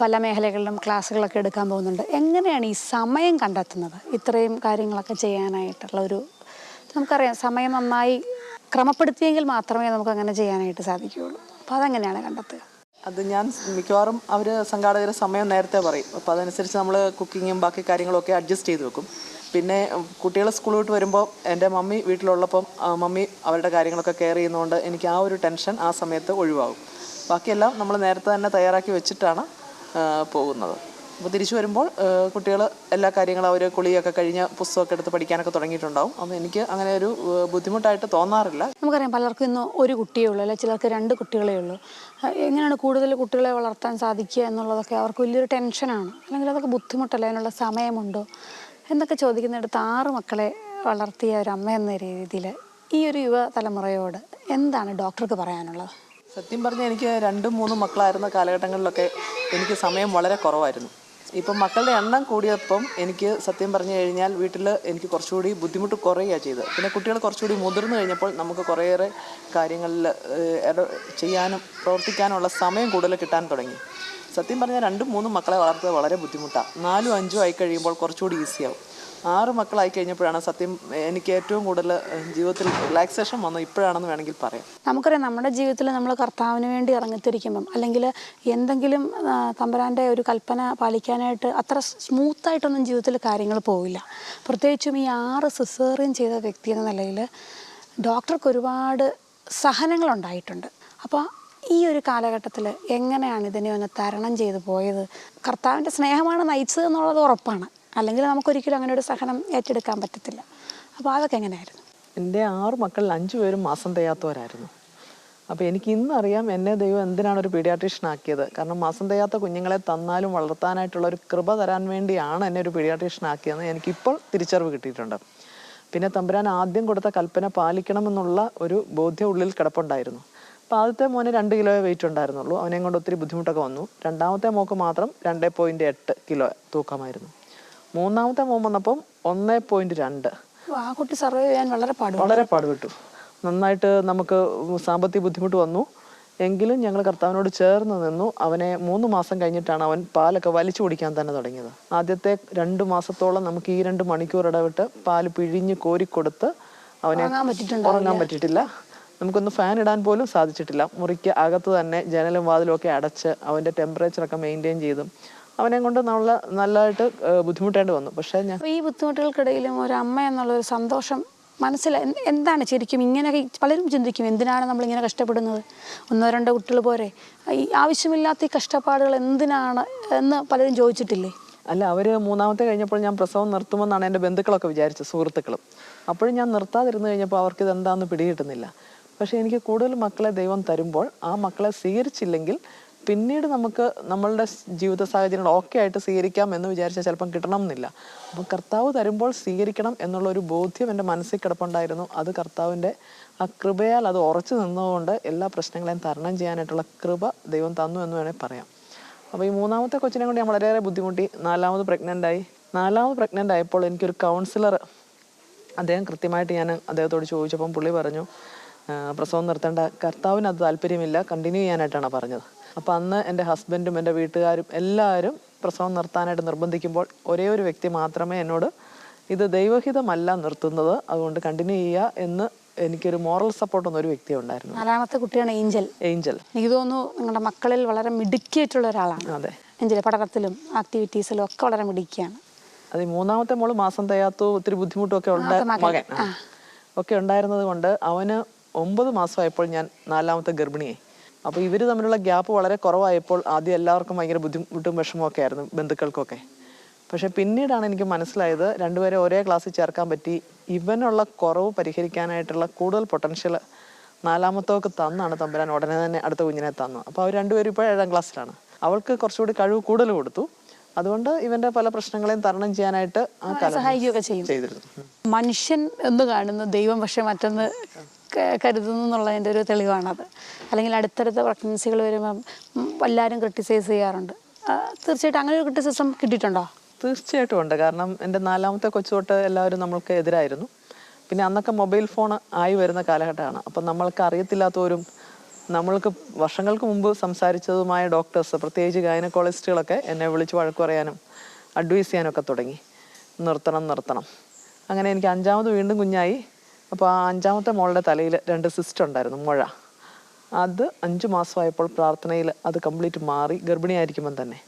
പല മേഖലകളിലും ക്ലാസ്സുകളൊക്കെ എടുക്കാൻ പോകുന്നുണ്ട്. എങ്ങനെയാണ് ഈ സമയം കണ്ടെത്തുന്നത് ഇത്രയും കാര്യങ്ങളൊക്കെ ചെയ്യാനായിട്ടുള്ള ഒരു? നമുക്കറിയാം സമയം നന്നായി ക്രമപ്പെടുത്തിയെങ്കിൽ മാത്രമേ നമുക്ക് അങ്ങനെ ചെയ്യാനായിട്ട് സാധിക്കുകയുള്ളൂ. അപ്പോൾ അതെങ്ങനെയാണ് കണ്ടെത്തുക? അത് ഞാൻ മിക്കവാറും അവർ സംഘാടകർ സമയം നേരത്തെ പറയും. അപ്പോൾ അതനുസരിച്ച് നമ്മൾ കുക്കിങ്ങും ബാക്കി കാര്യങ്ങളൊക്കെ അഡ്ജസ്റ്റ് ചെയ്ത് വെക്കും. പിന്നെ കുട്ടികൾ സ്കൂൾ വിട്ട് വരുമ്പോൾ എൻ്റെ മമ്മി വീട്ടിലുള്ളപ്പം മമ്മി അവരുടെ കാര്യങ്ങളൊക്കെ കെയർ ചെയ്യുന്നതുകൊണ്ട് എനിക്ക് ആ ഒരു ടെൻഷൻ ആ സമയത്ത് ഒഴിവാകും. ബാക്കിയെല്ലാം നമ്മൾ നേരത്തെ തന്നെ തയ്യാറാക്കി വെച്ചിട്ടാണ് പോകുന്നത്. അപ്പോൾ തിരിച്ചു വരുമ്പോൾ കുട്ടികൾ എല്ലാ കാര്യങ്ങളും അവർ കുളിയൊക്കെ കഴിഞ്ഞ് പുസ്തകമൊക്കെ എടുത്ത് പഠിക്കാനൊക്കെ തുടങ്ങിയിട്ടുണ്ടാവും. അപ്പോൾ എനിക്ക് അങ്ങനെ ഒരു ബുദ്ധിമുട്ടായിട്ട് തോന്നാറില്ല. നമുക്കറിയാം പലർക്കും ഇന്ന് ഒരു കുട്ടിയേ ഉള്ളൂ, അല്ലെങ്കിൽ ചിലർക്ക് 2 കുട്ടികളേ ഉള്ളൂ. എങ്ങനെയാണ് കൂടുതൽ കുട്ടികളെ വളർത്താൻ സാധിക്കുക എന്നുള്ളതൊക്കെ അവർക്ക് വലിയൊരു ടെൻഷനാണ്. അല്ലെങ്കിൽ അതൊക്കെ ബുദ്ധിമുട്ടല്ല, അതിനുള്ള സമയമുണ്ടോ എന്നൊക്കെ ചോദിക്കുന്നിടത്ത് 6 മക്കളെ വളർത്തിയ ഒരു അമ്മ എന്ന രീതിയിൽ ഈ ഒരു യുവതലമുറയോട് എന്താണ് ഡോക്ടർക്ക് പറയാനുള്ളത്? സത്യം പറഞ്ഞാൽ എനിക്ക് 2-3 മക്കളായിരുന്ന കാലഘട്ടങ്ങളിലൊക്കെ എനിക്ക് സമയം വളരെ കുറവായിരുന്നു. ഇപ്പം മക്കളുടെ എണ്ണം കൂടിയപ്പം എനിക്ക് സത്യം പറഞ്ഞു കഴിഞ്ഞാൽ വീട്ടിൽ എനിക്ക് കുറച്ചുകൂടി ബുദ്ധിമുട്ട് കുറയുകയാണ് ചെയ്തത്. പിന്നെ കുട്ടികൾ കുറച്ചുകൂടി മുതിർന്നു കഴിഞ്ഞപ്പോൾ നമുക്ക് കുറേയേറെ കാര്യങ്ങളിൽ ചെയ്യാനും പ്രവർത്തിക്കാനുള്ള സമയം കൂടുതൽ കിട്ടാൻ തുടങ്ങി. സത്യം പറഞ്ഞാൽ 2-3 മക്കളെ വളർത്തുക വളരെ ബുദ്ധിമുട്ടാണ്. 4-5 ആയി കഴിയുമ്പോൾ കുറച്ചുകൂടി ഈസിയാവും. 6 മക്കളായി കഴിഞ്ഞപ്പോഴാണ് സത്യം എനിക്ക് ഏറ്റവും കൂടുതൽ ജീവിതത്തിൽ റിലാക്സേഷൻ വന്നത് ഇപ്പോഴാണെന്ന് വേണമെങ്കിൽ പറയാം. നമുക്കറിയാം നമ്മുടെ ജീവിതത്തിൽ നമ്മൾ കർത്താവിന് വേണ്ടി ഇറങ്ങിത്തിരിക്കുമ്പം അല്ലെങ്കിൽ എന്തെങ്കിലും തമ്പുരാൻ്റെ ഒരു കൽപ്പന പാലിക്കാനായിട്ട് അത്ര സ്മൂത്തായിട്ടൊന്നും ജീവിതത്തിൽ കാര്യങ്ങൾ പോവില്ല. പ്രത്യേകിച്ചും ഈ 6 സിസേറിയൻ ചെയ്ത വ്യക്തി എന്ന നിലയിൽ ഡോക്ടർക്ക് ഒരുപാട് സഹനങ്ങളുണ്ടായിട്ടുണ്ട്. അപ്പോൾ ഈ ഒരു കാലഘട്ടത്തിൽ എങ്ങനെയാണ് ഇതിനെ ഒന്ന് തരണം ചെയ്തു പോയത്? കർത്താവിൻ്റെ സ്നേഹമാണ് നയിച്ചത് എന്നുള്ളത് ഉറപ്പാണ്, അല്ലെങ്കിൽ നമുക്കൊരിക്കലും അങ്ങനെ ഒരു സഹനം ഏറ്റെടുക്കാൻ പറ്റത്തില്ല. അപ്പോൾ അതൊക്കെ എങ്ങനെയായിരുന്നു? എൻ്റെ 6 മക്കളിൽ 5 പേരും മാസം തികയാത്തവരായിരുന്നു. അപ്പോൾ എനിക്ക് ഇന്നറിയാം എന്നെ ദൈവം എന്തിനാണ് ഒരു പീഡിയാട്രീഷ്യൻ ആക്കിയത്. കാരണം മാസം തികയാത്ത കുഞ്ഞുങ്ങളെ തന്നാലും വളർത്താനായിട്ടുള്ള ഒരു കൃപ തരാൻ വേണ്ടിയാണ് എന്നെ ഒരു പീഡിയാട്രീഷ്യൻ ആക്കിയതെന്ന് എനിക്കിപ്പോൾ തിരിച്ചറിവ് കിട്ടിയിട്ടുണ്ട്. പിന്നെ തമ്പുരാൻ ആദ്യം കൊടുത്ത കൽപ്പന പാലിക്കണമെന്നുള്ള ഒരു ബോധ്യം ഉള്ളിൽ കിടപ്പുണ്ടായിരുന്നു. അപ്പോൾ ആദ്യത്തെ മോന് 2 കിലോ വെയിറ്റ് ഉണ്ടായിരുന്നുള്ളൂ. അവനെയും കൊണ്ട് ഒത്തിരി ബുദ്ധിമുട്ടൊക്കെ വന്നു. 2ാമത്തെ മോക്ക് മാത്രം 2.8 കിലോ തൂക്കമായിരുന്നു. 3ാമത്തെ മോൻ വന്നപ്പം 1.2. ആ കുട്ടി സർവൈവ് ചെയ്യാൻ വളരെ പാടുപെട്ടു. നന്നായിട്ട് നമുക്ക് സാമ്പത്തിക ബുദ്ധിമുട്ട് വന്നു. എങ്കിലും ഞങ്ങൾ കർത്താവിനോട് ചേർന്ന് നിന്നു. അവനെ 3 മാസം കഴിഞ്ഞിട്ടാണ് അവൻ പാലൊക്കെ വലിച്ചു കുടിക്കാൻ തന്നെ തുടങ്ങിയത്. ആദ്യത്തെ 2 മാസത്തോളം നമുക്ക് ഈ 2 മണിക്കൂർ ഇടവിട്ട് പാല് പിഴിഞ്ഞ് കോരിക്കൊടുത്ത് അവനെ ഉറങ്ങാൻ പറ്റിയിട്ടില്ല. നമുക്കൊന്ന് ഫാൻ ഇടാൻ പോലും സാധിച്ചിട്ടില്ല. മുറിക്ക് അകത്ത് തന്നെ ജനലും വാതിലും ഒക്കെ അടച്ച് അവൻ്റെ ടെമ്പറേച്ചറൊക്കെ മെയിൻറ്റെയിൻ ചെയ്തും അവനെ കൊണ്ട് നല്ലതായിട്ട് ബുദ്ധിമുട്ടേണ്ടി വന്നു. പക്ഷേ ഈ ബുദ്ധിമുട്ടുകൾക്കിടയിലും ഒരു അമ്മ എന്നുള്ളൊരു സന്തോഷം മനസ്സിൽ എന്താണ് ശരിക്കും? ഇങ്ങനെയൊക്കെ പലരും ചിന്തിക്കും, എന്തിനാണ് നമ്മളിങ്ങനെ കഷ്ടപ്പെടുന്നത്, 1-2 കുട്ടികൾ പോരെ, ഈ ആവശ്യമില്ലാത്ത ഈ കഷ്ടപ്പാടുകൾ എന്തിനാണ് എന്ന് പലരും ചോദിച്ചിട്ടില്ലേ? അല്ല, അവർ 3ാമത്തെ കഴിഞ്ഞപ്പോൾ ഞാൻ പ്രസവം നിർത്തുമെന്നാണ് എൻ്റെ ബന്ധുക്കളൊക്കെ വിചാരിച്ചത്, സുഹൃത്തുക്കളും. അപ്പോഴും ഞാൻ നിർത്താതിരുന്നു കഴിഞ്ഞപ്പോൾ അവർക്ക് ഇതെന്താണെന്ന് പിടികിട്ടുന്നില്ല. പക്ഷേ എനിക്ക് കൂടുതൽ മക്കളെ ദൈവം തരുമ്പോൾ ആ മക്കളെ സ്വീകരിച്ചില്ലെങ്കിൽ പിന്നീട് നമുക്ക് നമ്മളുടെ ജീവിത സാഹചര്യങ്ങൾ ഓക്കെ ആയിട്ട് സ്വീകരിക്കാം എന്ന് വിചാരിച്ചാൽ ചിലപ്പം കിട്ടണം എന്നില്ല. അപ്പം കർത്താവ് തരുമ്പോൾ സ്വീകരിക്കണം എന്നുള്ളൊരു ബോധ്യം എൻ്റെ മനസ്സിൽ കിടപ്പുണ്ടായിരുന്നു. അത് കർത്താവിൻ്റെ ആ കൃപയാൽ അത് ഉറച്ചു നിന്നതുകൊണ്ട് എല്ലാ പ്രശ്നങ്ങളെയും തരണം ചെയ്യാനായിട്ടുള്ള കൃപ ദൈവം തന്നു എന്ന് വേണമെങ്കിൽ പറയാം. അപ്പോൾ ഈ മൂന്നാമത്തെ കൊച്ചിനെ കൊണ്ട് ഞാൻ വളരെയേറെ ബുദ്ധിമുട്ടി. നാലാമത് പ്രഗ്നൻ്റ് ആയപ്പോൾ എനിക്കൊരു കൗൺസിലർ, അദ്ദേഹം കൃത്യമായിട്ട് ഞാൻ അദ്ദേഹത്തോട് ചോദിച്ചപ്പം പുള്ളി പറഞ്ഞു, പ്രസവം നിർത്തേണ്ട, കർത്താവിന് അത് താല്പര്യമില്ല, കണ്ടിന്യൂ ചെയ്യാനായിട്ടാണ് പറഞ്ഞത്. അപ്പോൾ അന്ന് എൻ്റെ ഹസ്ബൻഡും എൻ്റെ വീട്ടുകാരും എല്ലാവരും പ്രസവം നിർത്താനായിട്ട് നിർബന്ധിക്കുമ്പോൾ ഒരേ ഒരു വ്യക്തി മാത്രമേ എന്നോട് ഇത് ദൈവഹിതമല്ല നിർത്തുന്നത്, അതുകൊണ്ട് കണ്ടിന്യൂ ചെയ്യുക എന്ന് എനിക്കൊരു മോറൽ സപ്പോർട്ടൊന്നും ഒരു വ്യക്തി ഉണ്ടായിരുന്നു. 4ാമത്തെ കുട്ടിയാണ് ഏഞ്ചൽ. എനിക്ക് തോന്നുന്നു നിങ്ങളുടെ മക്കളിൽ വളരെ മിടുക്കിയായിട്ടുള്ള ഒരാളാണ്. അതെ, ഏഞ്ചൽ പഠനത്തിലും ആക്ടിവിറ്റീസിലും ഒക്കെ വളരെ മിടുക്കിയാണ്. അത് 3ാമത്തെ മോള് മാസം തികയാത്തോ ഒത്തിരി ബുദ്ധിമുട്ടും ഒക്കെ മകൻ ഒക്കെ ഉണ്ടായിരുന്നത് കൊണ്ട് അവന് 9 മാസമായപ്പോൾ ഞാൻ 4ാമത്തെ ഗർഭിണിയായി. അപ്പോൾ ഇവർ തമ്മിലുള്ള ഗ്യാപ്പ് വളരെ കുറവായപ്പോൾ ആദ്യം എല്ലാവർക്കും ഭയങ്കര ബുദ്ധിമുട്ടും വിഷമമൊക്കെ ആയിരുന്നു, ബന്ധുക്കൾക്കൊക്കെ. പക്ഷെ പിന്നീടാണ് എനിക്ക് മനസ്സിലായത് രണ്ടുപേരെ ഒരേ ക്ലാസ്സിൽ ചേർക്കാൻ പറ്റി. ഇവനുള്ള കുറവ് പരിഹരിക്കാനായിട്ടുള്ള കൂടുതൽ പൊട്ടൻഷ്യൽ 4ാമത്തൊക്കെ തന്നാണ് തമ്പുരാൻ ഉടനെ തന്നെ അടുത്ത കുഞ്ഞിനെ തന്നു. അപ്പോൾ അവർ രണ്ടുപേരും ഇപ്പോൾ 7ാം ക്ലാസ്സിലാണ്. അവൾക്ക് കുറച്ചുകൂടി കഴിവ് കൂടുതൽ കൊടുത്തു. അതുകൊണ്ട് ഇവന്റെ പല പ്രശ്നങ്ങളെയും തരണം ചെയ്യാനായിട്ട് സഹായിക്കുകയൊക്കെ ചെയ്തിരുന്നു. മനുഷ്യൻ എന്ന് കാണുന്നു, ദൈവം പക്ഷെ മറ്റൊന്ന് കരുതുന്നു എന്നുള്ളതിൻ്റെ ഒരു തെളിവാണത്. അല്ലെങ്കിൽ അടുത്തടുത്ത പ്രഗ്നൻസികൾ വരുമ്പം എല്ലാവരും ക്രിട്ടിസൈസ് ചെയ്യാറുണ്ട്. തീർച്ചയായിട്ടും അങ്ങനെ ഒരു ക്രിറ്റിസിസം കിട്ടിയിട്ടുണ്ടോ? തീർച്ചയായിട്ടും ഉണ്ട്. കാരണം എൻ്റെ 4ാമത്തെ കൊച്ചു തൊട്ട് എല്ലാവരും നമ്മൾക്ക് എതിരായിരുന്നു. പിന്നെ അന്നൊക്കെ മൊബൈൽ ഫോൺ ആയി വരുന്ന കാലഘട്ടമാണ്. അപ്പം നമ്മൾക്ക് അറിയത്തില്ലാത്തവരും നമ്മൾക്ക് വർഷങ്ങൾക്ക് മുമ്പ് സംസാരിച്ചതുമായ ഡോക്ടേഴ്സ്, പ്രത്യേകിച്ച് ഗൈനക്കോളജിസ്റ്റുകളൊക്കെ എന്നെ വിളിച്ച് വഴക്ക് പറയാനും അഡ്വൈസ് ചെയ്യാനൊക്കെ തുടങ്ങി. നിർത്തണം. അങ്ങനെ എനിക്ക് 5ാമത് വീണ്ടും കുഞ്ഞായി. അപ്പോൾ ആ 5ാമത്തെ മോളുടെ തലയിൽ 2 സിസ്റ്റ് ഉണ്ടായിരുന്നു, മുഴ. അത് 5 മാസമായപ്പോൾ പ്രാർത്ഥനയിൽ അത് കംപ്ലീറ്റ് മാറി. ഗർഭിണിയായിരിക്കുമ്പം തന്നെ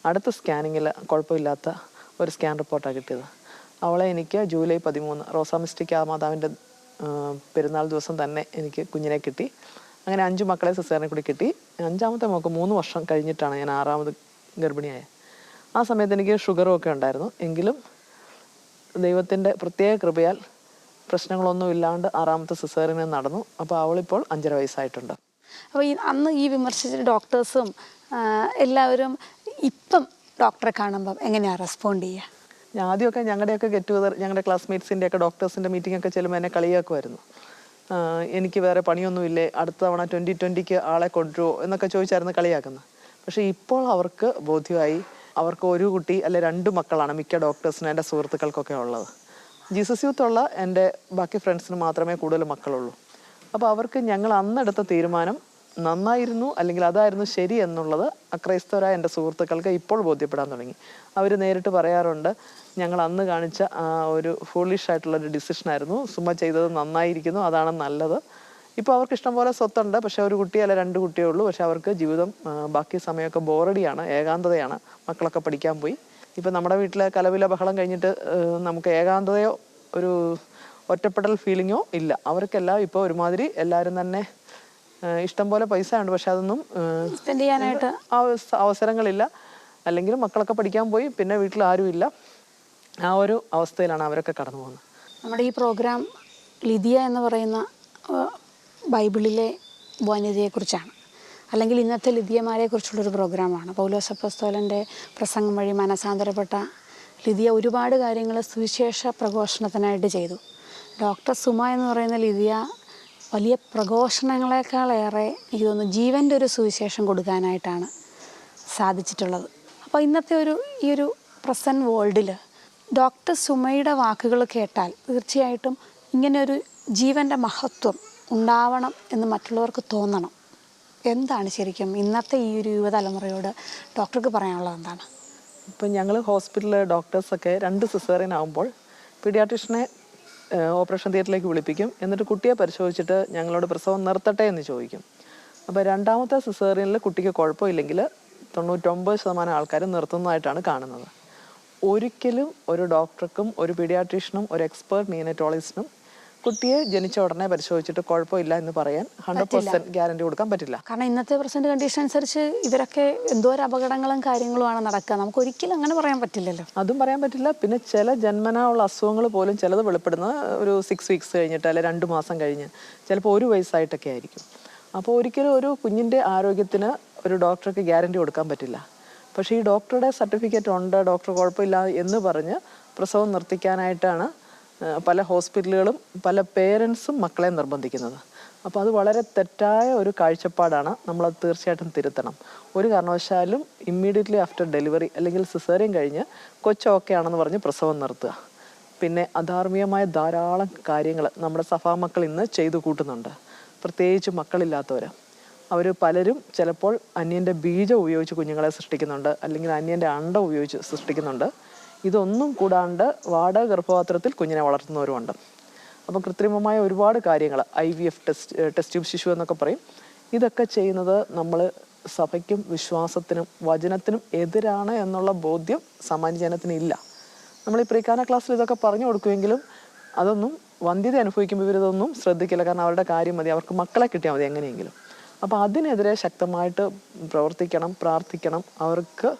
അടുത്ത സ്കാനിങ്ങിൽ കുഴപ്പമില്ലാത്ത ഒരു സ്കാൻ റിപ്പോർട്ടാണ് കിട്ടിയത്. അവളെ എനിക്ക് ജൂലൈ 13 റോസാമിസ്റ്റിക് മാതാവിൻ്റെ പെരുന്നാൾ ദിവസം തന്നെ എനിക്ക് കുഞ്ഞിനെ കിട്ടി. അങ്ങനെ 5 മക്കളെ സിസേറിനെ കൂടി കിട്ടി. 5ാമത്തെ മോൾക്ക് 3 വർഷം കഴിഞ്ഞിട്ടാണ് ഞാൻ 6ാമത് ഗർഭിണിയായത്. ആ സമയത്ത് എനിക്ക് ഷുഗറും ഒക്കെ ഉണ്ടായിരുന്നു. എങ്കിലും ദൈവത്തിൻ്റെ പ്രത്യേക കൃപയാൽ പ്രശ്നങ്ങളൊന്നും ഇല്ലാണ്ട് 6ാമത്തെ സിസേറിനെ നടന്നു. അപ്പോൾ അവളിപ്പോൾ 5.5 വയസ്സായിട്ടുണ്ട്. അപ്പോൾ അന്ന് ഈ വിമർശിച്ച ഡോക്ടേഴ്സും എല്ലാവരും ഇപ്പം ഡോക്ടറെ കാണുമ്പം എങ്ങനെയാണ് റെസ്പോണ്ട് ചെയ്യുക? ആദ്യമൊക്കെ ഞങ്ങളുടെയൊക്കെ ഗെറ്റ് ടുഗദർ, ഞങ്ങളുടെ ക്ലാസ്മേറ്റ്സിൻ്റെ ഒക്കെ ഡോക്ടേഴ്സിൻ്റെ മീറ്റിംഗ് ഒക്കെ ചെല്ലുമ്പോൾ എന്നെ കളിയാക്കുമായിരുന്നു. എനിക്ക് വേറെ പണിയൊന്നുമില്ലേ, അടുത്ത തവണ 2020 ആളെ കൊണ്ടുവരുമോ എന്നൊക്കെ ചോദിച്ചായിരുന്നു കളിയാക്കുന്നത്. പക്ഷേ ഇപ്പോൾ അവർക്ക് ബോധ്യമായി. അവർക്ക് ഒരു കുട്ടി അല്ലെ 2 മക്കളാണ് മിക്ക ഡോക്ടേഴ്സിനും എൻ്റെ സുഹൃത്തുക്കൾക്കൊക്കെ ഉള്ളത്. ജീസസ് യൂത്തുള്ള എൻ്റെ ബാക്കി ഫ്രണ്ട്സിന് മാത്രമേ കൂടുതൽ മക്കളുള്ളൂ. അപ്പോൾ അവർക്ക് ഞങ്ങൾ അന്നെടുത്ത തീരുമാനം നന്നായിരുന്നു, അല്ലെങ്കിൽ അതായിരുന്നു ശരി എന്നുള്ളത് അക്രൈസ്തവരായ എൻ്റെ സുഹൃത്തുക്കൾക്ക് ഇപ്പോൾ ബോധ്യപ്പെടാൻ തുടങ്ങി. അവർ നേരിട്ട് പറയാറുണ്ട്, ഞങ്ങൾ അന്ന് കാണിച്ച ആ ഒരു ഫൂളിഷ് ആയിട്ടുള്ളൊരു ഡിസിഷനായിരുന്നു, സുമ ചെയ്തത് നന്നായിരിക്കുന്നു, അതാണ് നല്ലത്. ഇപ്പോൾ അവർക്ക് ഇഷ്ടംപോലെ സ്വത്തുണ്ട്, പക്ഷെ ഒരു കുട്ടി അല്ല 2 കുട്ടിയേ ഉള്ളൂ. പക്ഷെ അവർക്ക് ജീവിതം ബാക്കി സമയമൊക്കെ ബോറടിയാണ്, ഏകാന്തതയാണ്. മക്കളൊക്കെ പഠിക്കാൻ പോയി. ഇപ്പം നമ്മുടെ വീട്ടിലെ കലവില ബഹളം കഴിഞ്ഞിട്ട് നമുക്ക് ഏകാന്തതയോ ഒരു ഒറ്റപ്പെടൽ ഫീലിങ്ങോ ഇല്ല. അവർക്കെല്ലാം ഇപ്പോൾ ഒരുമാതിരി എല്ലാവരും തന്നെ ഇഷ്ടം പോലെ പൈസ ഉണ്ട്, പക്ഷെ അതൊന്നും സ്പെൻഡ് ചെയ്യാനായിട്ട് അവസരങ്ങളില്ല. അല്ലെങ്കിൽ മക്കളൊക്കെ പഠിക്കാൻ പോയി, പിന്നെ വീട്ടിൽ ആരുമില്ല. ആ ഒരു അവസ്ഥയിലാണ് അവരൊക്കെ കടന്നു പോകുന്നത്. നമ്മുടെ ഈ പ്രോഗ്രാം ലിദിയ എന്ന് പറയുന്ന ബൈബിളിലെ വനിതയെക്കുറിച്ചാണ്, അല്ലെങ്കിൽ ഇന്നത്തെ ലിദിയമാരെ കുറിച്ചുള്ളൊരു പ്രോഗ്രാമാണ്. പൗലോസ് അപ്പോസ്തലൻ്റെ പ്രസംഗം വഴി മനസാന്തരപ്പെട്ട ലിദിയ ഒരുപാട് കാര്യങ്ങൾ സുവിശേഷ പ്രഘോഷണത്തിനായിട്ട് ചെയ്തു. ഡോക്ടർ സുമ എന്ന് പറയുന്ന ലിദിയ വലിയ പ്രഘോഷണങ്ങളെക്കാളേറെ എനിക്ക് തോന്നുന്നു ജീവൻ്റെ ഒരു സുവിശേഷം കൊടുക്കാനായിട്ടാണ് സാധിച്ചിട്ടുള്ളത്. അപ്പോൾ ഇന്നത്തെ ഈ ഒരു പ്രസൻറ്റ് വേൾഡിൽ ഡോക്ടർ സുമയുടെ വാക്കുകൾ കേട്ടാൽ തീർച്ചയായിട്ടും ഇങ്ങനെയൊരു ജീവൻ്റെ മഹത്വം ഉണ്ടാവണം എന്ന് മറ്റുള്ളവർക്ക് തോന്നണം. എന്താണ് ശരിക്കും ഇന്നത്തെ ഈ ഒരു യുവതലമുറയോട് ഡോക്ടർക്ക് പറയാനുള്ളത് എന്താണ്? ഇപ്പം ഞങ്ങൾ ഹോസ്പിറ്റലിലെ ഡോക്ടേഴ്സൊക്കെ 2 സിസേറിയൻ ആകുമ്പോൾ പീഡിയാട്രിഷനെ ഓപ്പറേഷൻ തിയേറ്ററിലേക്ക് വിളിപ്പിക്കും. എന്നിട്ട് കുട്ടിയെ പരിശോധിച്ചിട്ട് ഞങ്ങളോട് പ്രസവം നിർത്തട്ടെ എന്ന് ചോദിക്കും. അപ്പോൾ 2ാമത്തെ സിസേറിയനിൽ കുട്ടിക്ക് കുഴപ്പമില്ലെങ്കിൽ 99% ആൾക്കാരും നിർത്തുന്നതായിട്ടാണ് കാണുന്നത്. ഒരിക്കലും ഒരു ഡോക്ടർക്കും ഒരു പീഡിയാട്രീഷ്യനും ഒരു എക്സ്പേർട്ട് നിയോനറ്റോളജിസ്റ്റിനും കുട്ടിയെ ജനിച്ച ഉടനെ പരിശോധിച്ചിട്ട് കുഴപ്പമില്ല എന്ന് പറയാൻ 100% ഗ്യാരണ്ടി കൊടുക്കാൻ പറ്റില്ല. കാരണം ഇന്നത്തെ പ്രസന്റ് കണ്ടീഷൻ അനുസരിച്ച് ഇവരൊക്കെ എന്തോരം അപകടങ്ങളും കാര്യങ്ങളുമാണ് നടക്കുക. നമുക്ക് ഒരിക്കലും അങ്ങനെ പറയാൻ പറ്റില്ലല്ലോ. അതും പറയാൻ പറ്റില്ല. പിന്നെ ചില ജന്മനാ ഉള്ള അസുഖങ്ങൾ പോലും ചിലത് വെളിപ്പെടുന്നത് ഒരു 6 വീക്സ് കഴിഞ്ഞിട്ട്, അല്ലെ 2 മാസം കഴിഞ്ഞ്, ചിലപ്പോൾ 1 വയസ്സായിട്ടൊക്കെ ആയിരിക്കും. അപ്പോൾ ഒരിക്കലും ഒരു കുഞ്ഞിൻ്റെ ആരോഗ്യത്തിന് ഒരു ഡോക്ടർക്ക് ഗ്യാരണ്ടി കൊടുക്കാൻ പറ്റില്ല. പക്ഷേ ഈ ഡോക്ടറുടെ സർട്ടിഫിക്കറ്റ് ഉണ്ട്, ഡോക്ടർ കുഴപ്പമില്ല എന്ന് പറഞ്ഞ് പ്രസവം നിർത്തിക്കാനായിട്ടാണ് പല ഹോസ്പിറ്റലുകളും പല പേരൻസും മക്കളെ നിർബന്ധിക്കുന്നത്. അപ്പോൾ അത് വളരെ തെറ്റായ ഒരു കാഴ്ചപ്പാടാണ്. നമ്മളത് തീർച്ചയായിട്ടും തിരുത്തണം. ഒരു കാരണവശാലും ഇമ്മീഡിയറ്റ്ലി ആഫ്റ്റർ ഡെലിവറി അല്ലെങ്കിൽ സിസേറിയൻ കഴിഞ്ഞ് കൊച്ചൊക്കെ ആണെന്ന് പറഞ്ഞ് പ്രസവം നിർത്തുക. പിന്നെ അധാർമികമായ ധാരാളം കാര്യങ്ങൾ നമ്മുടെ സഭാമക്കൾ ഇന്ന് ചെയ്തു കൂട്ടുന്നുണ്ട്. പ്രത്യേകിച്ച് മക്കളില്ലാത്തവർ. അവർ പലരും ചിലപ്പോൾ അന്യൻ്റെ ബീജം ഉപയോഗിച്ച് കുഞ്ഞുങ്ങളെ സൃഷ്ടിക്കുന്നുണ്ട്, അല്ലെങ്കിൽ അന്യൻ്റെ അണ്ടം ഉപയോഗിച്ച് സൃഷ്ടിക്കുന്നുണ്ട്. ഇതൊന്നും കൂടാണ്ട് വാടക ഗർഭപാത്രത്തിൽ കുഞ്ഞിനെ വളർത്തുന്നവരുമുണ്ട്. അപ്പം കൃത്രിമമായ ഒരുപാട് കാര്യങ്ങൾ, IVF ടെസ്റ്റ് ട്യൂബ് ശിശു എന്നൊക്കെ പറയും. ഇതൊക്കെ ചെയ്യുന്നത് നമ്മൾ സഭയ്ക്കും വിശ്വാസത്തിനും വചനത്തിനും എതിരാണ് എന്നുള്ള ബോധ്യം സാമാന്യ ജനത്തിന് ഇല്ല. നമ്മൾ ഈ പ്രീകാന ക്ലാസ്സിൽ ഇതൊക്കെ പറഞ്ഞു കൊടുക്കുമെങ്കിലും അതൊന്നും വന്ധ്യത അനുഭവിക്കുമ്പോൾ ഇവരിതൊന്നും ശ്രദ്ധിക്കില്ല. കാരണം അവരുടെ കാര്യം മതി, അവർക്ക് മക്കളെ കിട്ടിയാൽ മതി എങ്ങനെയെങ്കിലും. അപ്പോൾ അതിനെതിരെ ശക്തമായിട്ട് പ്രവർത്തിക്കണം, പ്രാർത്ഥിക്കണം, അവർക്ക്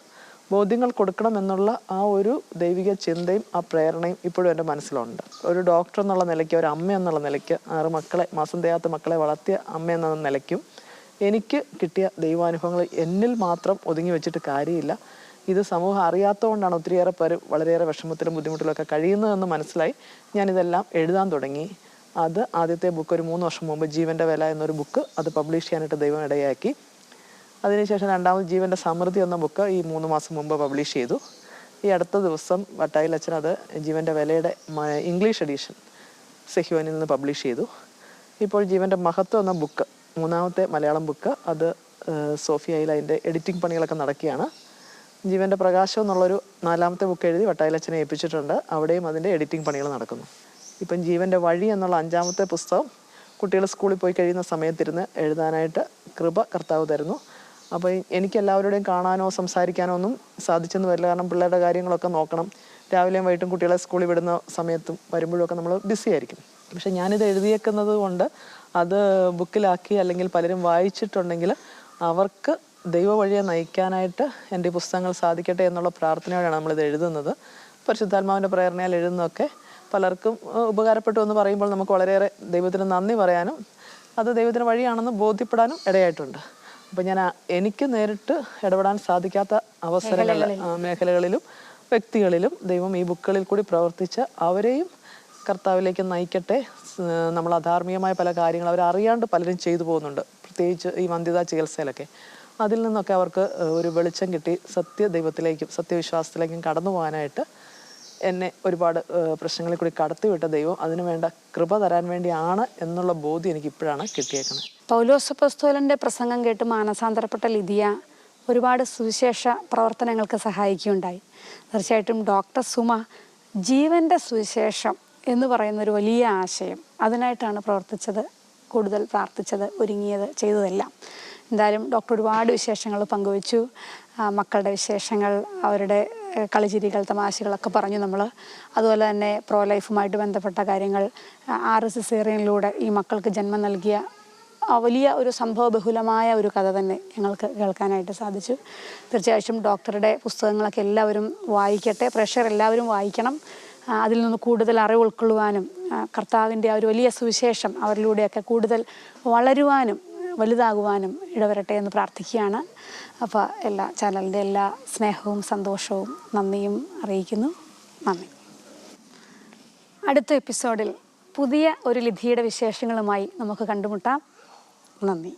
ബോധ്യങ്ങൾ കൊടുക്കണം എന്നുള്ള ആ ഒരു ദൈവിക ചിന്തയും ആ പ്രേരണയും ഇപ്പോഴും എൻ്റെ മനസ്സിലുണ്ട്. ഒരു ഡോക്ടർ എന്നുള്ള നിലയ്ക്ക്, ഒരു അമ്മ എന്നുള്ള നിലയ്ക്ക്, 6 മക്കളെ, മാസം തികയാത്ത മക്കളെ വളർത്തിയ അമ്മ എന്ന നിലയ്ക്കും എനിക്ക് കിട്ടിയ ദൈവാനുഭവങ്ങൾ എന്നിൽ മാത്രം ഒതുങ്ങി വെച്ചിട്ട് കാര്യമില്ല. ഇത് സമൂഹം അറിയാത്തതുകൊണ്ടാണ് ഒത്തിരിയേറെ പേര് വളരെയേറെ വിഷമത്തിലും ബുദ്ധിമുട്ടിലൊക്കെ കഴിയുന്നതെന്ന് മനസ്സിലായി ഞാനിതെല്ലാം എഴുതാൻ തുടങ്ങി. അത് ആദ്യത്തെ ബുക്ക് ഒരു 3 വർഷം മുമ്പ് ജീവൻ്റെ വില എന്നൊരു ബുക്ക് അത് പബ്ലിഷ് ചെയ്യാനായിട്ട് ദൈവം ഇടയാക്കി. അതിനുശേഷം രണ്ടാമത് ജീവൻ്റെ സമൃദ്ധി എന്ന ബുക്ക് ഈ 3 മാസം മുമ്പ് പബ്ലിഷ് ചെയ്തു. ഈ അടുത്ത ദിവസം വട്ടായിലച്ചൻ അത് ജീവൻ്റെ വിലയുടെ ഇംഗ്ലീഷ് എഡിഷൻ സെഹ്യോനിൽ നിന്ന് പബ്ലിഷ് ചെയ്തു. ഇപ്പോൾ ജീവൻ്റെ മഹത്വം എന്ന ബുക്ക്, 3ാമത്തെ മലയാളം ബുക്ക്, അത് സോഫിയയിൽ അതിൻ്റെ എഡിറ്റിംഗ് പണികളൊക്കെ നടക്കുകയാണ്. ജീവൻ്റെ പ്രകാശം എന്നുള്ളൊരു 4ാമത്തെ ബുക്ക് എഴുതി വട്ടായിലച്ചനെ ഏൽപ്പിച്ചിട്ടുണ്ട്. അവിടെയും അതിൻ്റെ എഡിറ്റിംഗ് പണികൾ നടക്കുന്നു. ഇപ്പം ജീവൻ്റെ വഴി എന്നുള്ള 5ാമത്തെ പുസ്തകം കുട്ടികൾ സ്കൂളിൽ പോയി കഴിയുന്ന സമയത്തിരുന്ന് എഴുതാനായിട്ട് കൃപ കർത്താവ് തരുന്നു. അപ്പോൾ എനിക്ക് എല്ലാവരുടെയും കാണാനോ സംസാരിക്കാനോ ഒന്നും സാധിച്ചെന്ന് വരില്ല. കാരണം പിള്ളേരുടെ കാര്യങ്ങളൊക്കെ നോക്കണം. രാവിലെയും വൈകിട്ടും കുട്ടികളെ സ്കൂളിൽ വിടുന്ന സമയത്തും വരുമ്പോഴൊക്കെ നമ്മൾ ബിസി ആയിരിക്കും. പക്ഷെ ഞാനിത് എഴുതിയേക്കുന്നത് കൊണ്ട് അത് ബുക്കിലാക്കി അല്ലെങ്കിൽ പലരും വായിച്ചിട്ടുണ്ടെങ്കിൽ അവർക്ക് ദൈവ വഴിയെ നയിക്കാനായിട്ട് എൻ്റെ പുസ്തകങ്ങൾ സാധിക്കട്ടെ എന്നുള്ള പ്രാർത്ഥനയോടെയാണ് നമ്മളിത് എഴുതുന്നത്. പരിശുദ്ധാത്മാവിൻ്റെ പ്രേരണയാൽ എഴുതുന്നതൊക്കെ പലർക്കും ഉപകാരപ്പെട്ടു എന്ന് പറയുമ്പോൾ നമുക്ക് വളരെയേറെ ദൈവത്തിന് നന്ദി പറയാനും അത് ദൈവത്തിന് വഴിയാണെന്ന് ബോധ്യപ്പെടാനും ഇടയായിട്ടുണ്ട്. അപ്പം ഞാൻ എനിക്ക് നേരിട്ട് ഇടപെടാൻ സാധിക്കാത്ത മേഖലകളിലും വ്യക്തികളിലും ദൈവം ഈ ബുക്കുകളിൽ കൂടി പ്രവർത്തിച്ച് അവരെയും കർത്താവിലേക്ക് നയിക്കട്ടെ. നമ്മൾ അധാർമികമായ പല കാര്യങ്ങൾ അവരറിയാണ്ട് പലരും ചെയ്തു പോകുന്നുണ്ട്, പ്രത്യേകിച്ച് ഈ വന്ധ്യതാ ചികിത്സയിലൊക്കെ. അതിൽ നിന്നൊക്കെ അവർക്ക് ഒരു വെളിച്ചം കിട്ടി സത്യദൈവത്തിലേക്കും സത്യവിശ്വാസത്തിലേക്കും കടന്നു പോകാനായിട്ട് എന്നെ ഒരുപാട് പ്രശ്നങ്ങളിൽ കൂടി കടത്തിവിട്ട ദൈവം അതിനു വേണ്ട കൃപ തരാൻ വേണ്ടിയാണ് എന്നുള്ള ബോധ്യം എനിക്ക് ഇപ്പോഴാണ് കിട്ടിയേക്കുന്നത്. പൗലോസ് അപ്പോസ്തലന്റെ പ്രസംഗം കേട്ട് മാനസാന്തരപ്പെട്ട ലിദിയ ഒരുപാട് സുവിശേഷ പ്രവർത്തനങ്ങൾക്ക് സഹായിക്കുകയുണ്ടായി. തീർച്ചയായിട്ടും ഡോക്ടർ സുമ ജീവൻ്റെ സുവിശേഷം എന്ന് പറയുന്നൊരു വലിയ ആശയം, അതിനായിട്ടാണ് പ്രവർത്തിച്ചത്, കൂടുതൽ പ്രാർത്ഥിച്ചത്, ഒരുങ്ങിയത്, ചെയ്തതെല്ലാം. എന്തായാലും ഡോക്ടർ ഒരുപാട് വിശേഷങ്ങൾ പങ്കുവച്ചു. മക്കളുടെ വിശേഷങ്ങൾ, അവരുടെ കളിച്ചിരികൾ, തമാശകളൊക്കെ പറഞ്ഞു നമ്മൾ. അതുപോലെ തന്നെ പ്രോ ലൈഫുമായിട്ട് ബന്ധപ്പെട്ട കാര്യങ്ങൾ, 6 സിസേറിയനിലൂടെ ഈ മക്കൾക്ക് ജന്മം നൽകിയ വലിയ ഒരു സംഭവബഹുലമായ ഒരു കഥ തന്നെ ഞങ്ങൾക്ക് കേൾക്കാനായിട്ട് സാധിച്ചു. തീർച്ചയായിട്ടും ഡോക്ടറുടെ പുസ്തകങ്ങളൊക്കെ എല്ലാവരും വായിക്കട്ടെ, പ്രേക്ഷകർ എല്ലാവരും വായിക്കണം. അതിൽ നിന്ന് കൂടുതൽ അറിവ് ഉൾക്കൊള്ളുവാനും കർത്താവിൻ്റെ ആ ഒരു വലിയ സുവിശേഷം അവരിലൂടെയൊക്കെ കൂടുതൽ വളരുവാനും വലുതാകുവാനും ഇടവരട്ടെ എന്ന് പ്രാർത്ഥിക്കുകയാണ്. അപ്പോൾ എല്ലാ ചാനലിൻ്റെ എല്ലാ സ്നേഹവും സന്തോഷവും നന്ദിയും അറിയിക്കുന്നു. നന്ദി. അടുത്ത എപ്പിസോഡിൽ പുതിയ ഒരു ലിധിയുടെ വിശേഷങ്ങളുമായി നമുക്ക് കണ്ടുമുട്ടാം. നന്ദി.